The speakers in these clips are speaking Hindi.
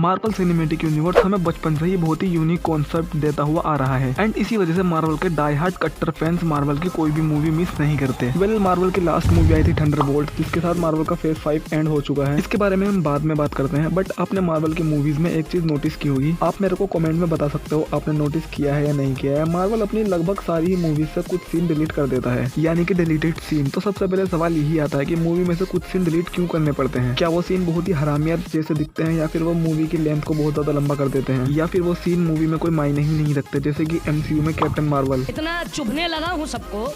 मार्वल सिनेमैटिक यूनिवर्स हमें बचपन से ही बहुत ही यूनिक कॉन्सेप्ट देता हुआ आ रहा है एंड इसी वजह से मार्वल के डाई हार्ड कट्टर फैंस मार्वल की कोई भी मूवी मिस नहीं करते। मार्वल की लास्ट मूवी आई थी थंडरबोल्ट, जिसके साथ मार्वल का फेज 5 एंड हो चुका है। इसके बारे में हम बाद में बात करते हैं, बट आपने मार्वल की मूवीज में एक चीज नोटिस की होगी, आप मेरे को कमेंट में बता सकते हो आपने नोटिस किया है या नहीं किया है। मार्वल अपनी लगभग सारी ही मूवीज से कुछ सीन डिलीट कर देता है, यानी कि डिलीटेड सीन। तो सबसे पहले सवाल यही आता है कि मूवी में से कुछ सीन डिलीट क्यों करने पड़ते हैं? क्या वो सीन बहुत ही हरामिया जैसे दिखते हैं, या फिर वो मूवी की लेंथ को बहुत ज्यादा लंबा कर देते हैं, या फिर वो सीन मूवी में कोई मायने ही नहीं रखते, जैसे कि MCU में कैप्टन मार्वल। इतना चुभने लगा हूँ सबको,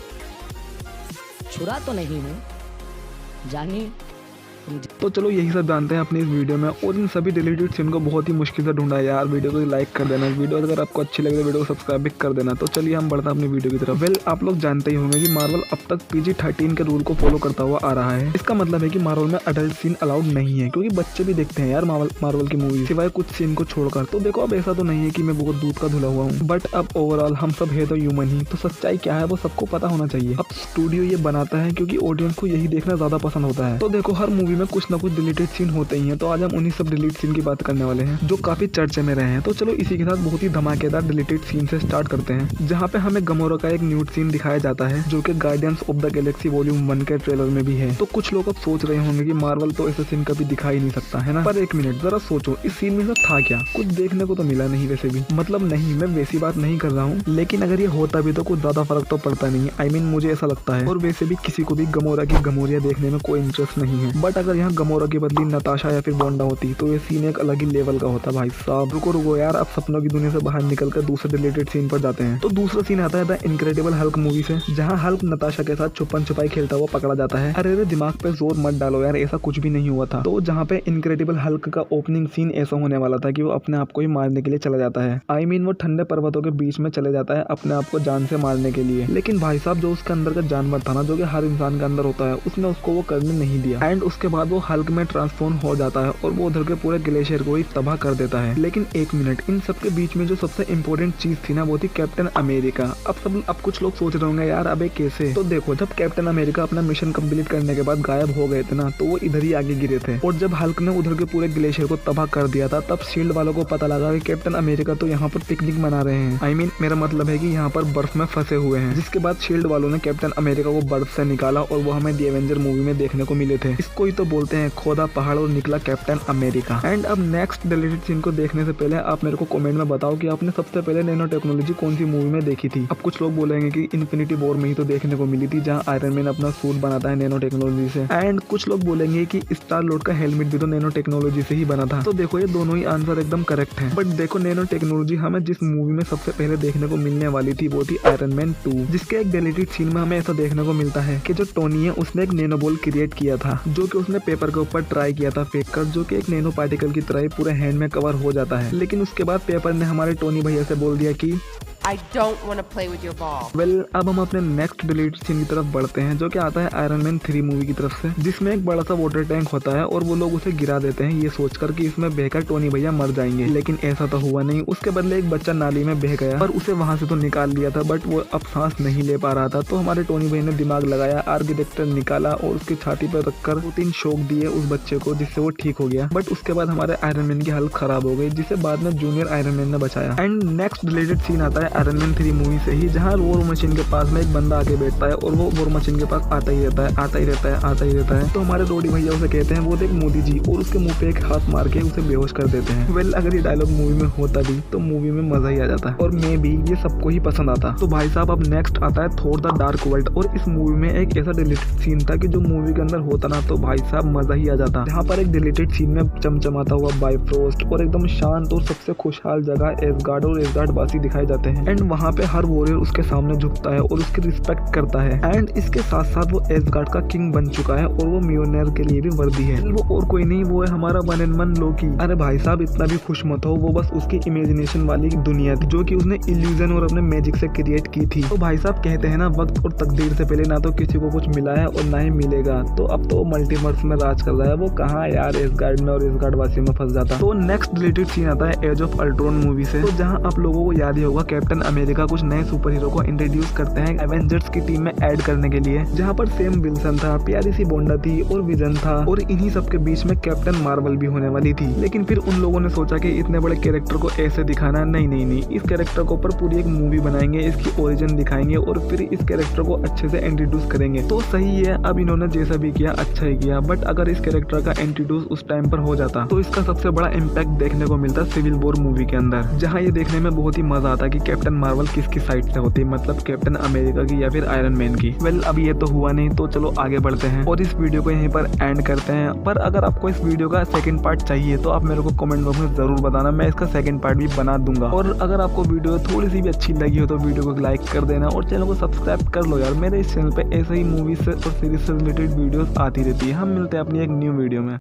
छुरा तो नहीं हूँ जानी। तो चलो यही सब जानते हैं अपनी इस वीडियो में, और इन सभी डिलीटेड सीन को बहुत ही मुश्किल से ढूंढा है यार। वीडियो को लाइक कर देना, वीडियो अगर आपको अच्छी लगे तो वीडियो को सब्सक्राइब भी कर देना। तो चलिए हम बढ़ते हैं अपनी वीडियो की तरफ। आप लोग जानते ही होंगे कि मार्वल अब तक PG-13 के रूल को फॉलो करता हुआ आ रहा है। इसका मतलब है कि मार्वल में अडल्ट सीन अलाउड नहीं है, क्योंकि बच्चे भी देखते हैं यार मार्वल की मूवी, सिवाय कुछ सीन को छोड़कर। तो देखो अब ऐसा तो नहीं है कि मैं बहुत दूध का धुला हुआ हूँ, बट अब ओवरऑल हम सब है तो ह्यूमन ही, तो सच्चाई क्या है वो सबको पता होना चाहिए। अब स्टूडियो ये बनाता है क्योंकि ऑडियंस को यही देखना ज्यादा पसंद होता है। तो देखो हर मूवी में कुछ ना कुछ डिलीटेड सीन होते ही हैं, तो आज हम उन्हीं सब डिलीट सीन की बात करने वाले हैं जो काफी चर्चे में रहे हैं। तो चलो इसी के साथ बहुत ही धमाकेदार डिलीटेड सीन से स्टार्ट करते हैं, जहाँ पे हमें गमोरा का एक न्यूड सीन दिखाया जाता है, जो कि guardians of the Galaxy volume 1 के ट्रेलर में भी है। तो कुछ लोग अब सोच रहे होंगे कि मार्वल तो ऐसा सीन कभी दिखा ही नहीं सकता है ना, पर एक मिनट जरा सोचो, इस सीन में सब था क्या? कुछ देखने को तो मिला नहीं वैसे भी, मतलब नहीं मैं वैसी बात नहीं कर रहा हूँ, लेकिन अगर ये होता भी तो कुछ ज्यादा फर्क तो पड़ता नहीं है। I mean, मुझे ऐसा लगता है, और वैसे भी किसी को भी गमोरा की गमोरिया देखने में कोई इंटरेस्ट नहीं है। बट अगर यहाँ गमोरा की बदली नताशा या फिर बोंडा होती तो ये सीन एक अलग ही लेवल का होता भाई साहब। रुको यार, अब सपनों की दुनिया से बाहर निकलकर दूसरे रिलेटेड सीन पर जाते हैं। तो दूसरा सीन आता है द इनक्रेडिबल हल्क मूवी से, जहाँ हल्क नताशा के साथ छुपन छुपाई खेलता हुआ पकड़ा जाता है। अरे दिमाग पे जोर मत डालो यार, ऐसा कुछ भी नहीं हुआ था। तो जहाँ पे इनक्रेडिबल हल्क का ओपनिंग सीन ऐसा होने वाला था कि वो अपने आप को ही मारने के लिए चला जाता है। I mean, वो ठंडे पर्वतों के बीच में चले जाता है अपने आप को जान से मारने के लिए। लेकिन भाई साहब जो उसके अंदर का जानवर था ना, जो कि हर इंसान के अंदर होता है, उसने उसको वो करने नहीं दिया। एंड उसके बाद वो हल्क में ट्रांसफॉर्म हो जाता है और वो उधर के पूरे ग्लेशियर को ही तबाह कर देता है। लेकिन एक मिनट, इन सब के बीच में जो सबसे इम्पोर्टेंट चीज थी ना, वो थी कैप्टन अमेरिका। अब कुछ लोग सोच रहे होंगे यार अबे कैसे? तो देखो, जब कैप्टन अमेरिका अपना मिशन कंप्लीट करने के बाद गायब हो गए थे ना, तो वो इधर ही आगे गिरे थे, और जब हल्क ने उधर के पूरे ग्लेशियर को तबाह कर दिया था, तब शील्ड वालों को पता लगा कि कैप्टन अमेरिका तो यहाँ पर पिकनिक मना रहे हैं। I mean, मेरा मतलब है कि यहाँ पर बर्फ में फंसे हुए हैं। जिसके बाद शील्ड वालों ने कैप्टन अमेरिका को बर्फ से निकाला, और वो हमें दी एवेंजर मूवी में देखने को मिले थे। इसको ही तो बोलते हैं खोदा पहाड़ और निकला कैप्टन अमेरिका। एंड अब नेक्स्ट डिलीटेड सीन को देखने से पहले आप मेरे को कमेंट में बताओ कि आपने सबसे पहले नैनो टेक्नोलॉजी कौन सी मूवी में देखी थी। अब कुछ लोग बोलेंगे कि इन्फिनिटी वॉर में ही तो देखने को मिली थी, जहां आयरन मैन अपना सूट बनाता है नैनो टेक्नोलॉजी से। एंड कुछ लोग बोलेंगे कि स्टार लॉर्ड का हेलमेट भी तो नैनो टेक्नोलॉजी से ही बना था। तो देखो ये दोनों ही आंसर एकदम करेक्ट है। बट देखो नैनो टेक्नोलॉजी हमें जिस मूवी में सबसे पहले देखने को मिलने वाली थी वो थी आयरन मैन 2, जिसके एक डिलीटेड सीन में हमें ऐसा देखने को मिलता है कि जो टोनी है उसने एक नैनो बॉल क्रिएट किया था, जो कि उसने पेपर के ऊपर ट्राई किया था फेंक कर, जो कि एक नैनो पार्टिकल की तरह पूरे हैंड में कवर हो जाता है। लेकिन उसके बाद पेपर ने हमारे टोनी भैया से बोल दिया कि I don't want to play with your ball. अब हम अपने नेक्स्ट डिलीटेड सीन की तरफ बढ़ते हैं, जो कि आता है आयरन मैन 3 मूवी की तरफ से, जिसमें एक बड़ा सा वाटर टैंक होता है और वो लोग उसे गिरा देते हैं ये सोचकर कि इसमें बहकर टोनी भैया मर जाएंगे। लेकिन ऐसा तो हुआ नहीं, उसके बदले एक बच्चा नाली में बह गया और उसे वहां से तो निकाल लिया था, बट वो अब सांस नहीं ले पा रहा था। तो हमारे टोनी भैया ने दिमाग लगाया, आर्किटेक्टर निकाला और उसकी छाती पर रखकर 2-3 शॉक दिए उस बच्चे को, जिससे वो ठीक हो गया। बट उसके बाद हमारे आयरन मैन की हालत खराब हो गई, जिसे बाद में जूनियर आयरन मैन ने बचाया। एंड नेक्स्ट डिलीटेड सीन आता है आयरन मैन 3 मूवी से ही, जहाँ वॉर मशीन के पास में एक बंदा आके बैठता है और वो वॉर मशीन के पास आता ही रहता है। तो हमारे रोडी भैया उसे कहते हैं वो देख मोदी जी, और उसके मुंह पे एक हाथ मार के उसे बेहोश कर देते हैं। अगर ये डायलॉग मूवी में होता भी तो मूवी में मजा ही आ जाता, और मैं भी ये सबको ही पसंद आता। तो भाई साहब अब नेक्स्ट आता है थोर द डार्क वर्ल्ड, और इस मूवी में एक ऐसा डिलीटेड सीन था कि जो मूवी के अंदर होता ना तो भाई साहब मजा ही आ जाता। जहाँ पर एक डिलीटेड सीन में चमचमाता हुआ बाइफ्रोस्ट और एकदम शांत और सबसे खुशहाल जगह एसगार्ड और एसगार्ड वासी दिखाए जाते हैं। एंड वहाँ पे हर वॉरियर उसके सामने झुकता है और उसकी रिस्पेक्ट करता है। एंड इसके साथ साथ वो एसगार्ड का किंग बन चुका है, और वो मियोनेयर के लिए भी वर्दी है। वो और कोई नहीं, वो है हमारा वन एंड वन लोकी। अरे भाई साहब इतना भी खुश मत हो, वो बस उसकी इमेजिनेशन वाली दुनिया थी, जो कि उसने इल्यूजन और अपने मैजिक से क्रिएट की थी। तो भाई साहब कहते हैं ना, वक्त और तकदीर से पहले ना तो किसी को कुछ मिला है और ना ही मिलेगा। तो अब तो मल्टीवर्स में राज कर रहा है, वो कहाँ यार एसगार्ड में और एसगार्ड वासी में फंस जाता। तो नेक्स्ट डिलीटेड सीन आता है एज ऑफ अल्ट्रॉन मूवी से, तो जहाँ आप लोगों को याद ही होगा कैप्टन कैप्टन अमेरिका कुछ नए सुपर हीरो को इंट्रोड्यूस करते हैं एवेंजर्स की टीम में ऐड करने के लिए, जहाँ पर सेम विल्सन था, प्यारी सी बोंडा थी और विजन था, और इन्हीं सब के बीच में कैप्टन मार्वल भी होने वाली थी। लेकिन फिर उन लोगों ने सोचा कि इतने बड़े कैरेक्टर को ऐसे दिखाना, नहीं, इस कैरेक्टर के ऊपर पूरी एक मूवी बनाएंगे, इसकी ओरिजिन दिखाएंगे और फिर इस कैरेक्टर को अच्छे से इंट्रोड्यूस करेंगे। तो सही है, अब इन्होंने जैसा भी किया अच्छा ही किया, बट अगर इस कैरेक्टर का इंट्रोड्यूस उस टाइम पर हो जाता तो इसका सबसे बड़ा इम्पैक्ट देखने को मिलता सिविल वॉर मूवी के अंदर, जहाँ ये देखने में बहुत ही मजा आता कि कैप्टन मार्वल किसकी साइड से होती, मतलब कैप्टन अमेरिका की या फिर आयरन मैन की। वेल, अब ये तो हुआ नहीं, तो चलो आगे बढ़ते हैं और इस वीडियो को यहीं पर एंड करते हैं। पर अगर आपको इस वीडियो का सेकंड पार्ट चाहिए तो आप मेरे को कमेंट बॉक्स में जरूर बताना, मैं इसका सेकंड पार्ट भी बना दूंगा। और अगर आपको वीडियो थोड़ी सी भी अच्छी लगी हो तो वीडियो को लाइक कर देना और चैनल को सब्सक्राइब कर लो यार। मेरे इस चैनल पे ऐसे ही मूवीज से और सीरीज से रिलेटेड वीडियोस आती रहती है। हम मिलते हैं अपनी एक न्यू वीडियो में।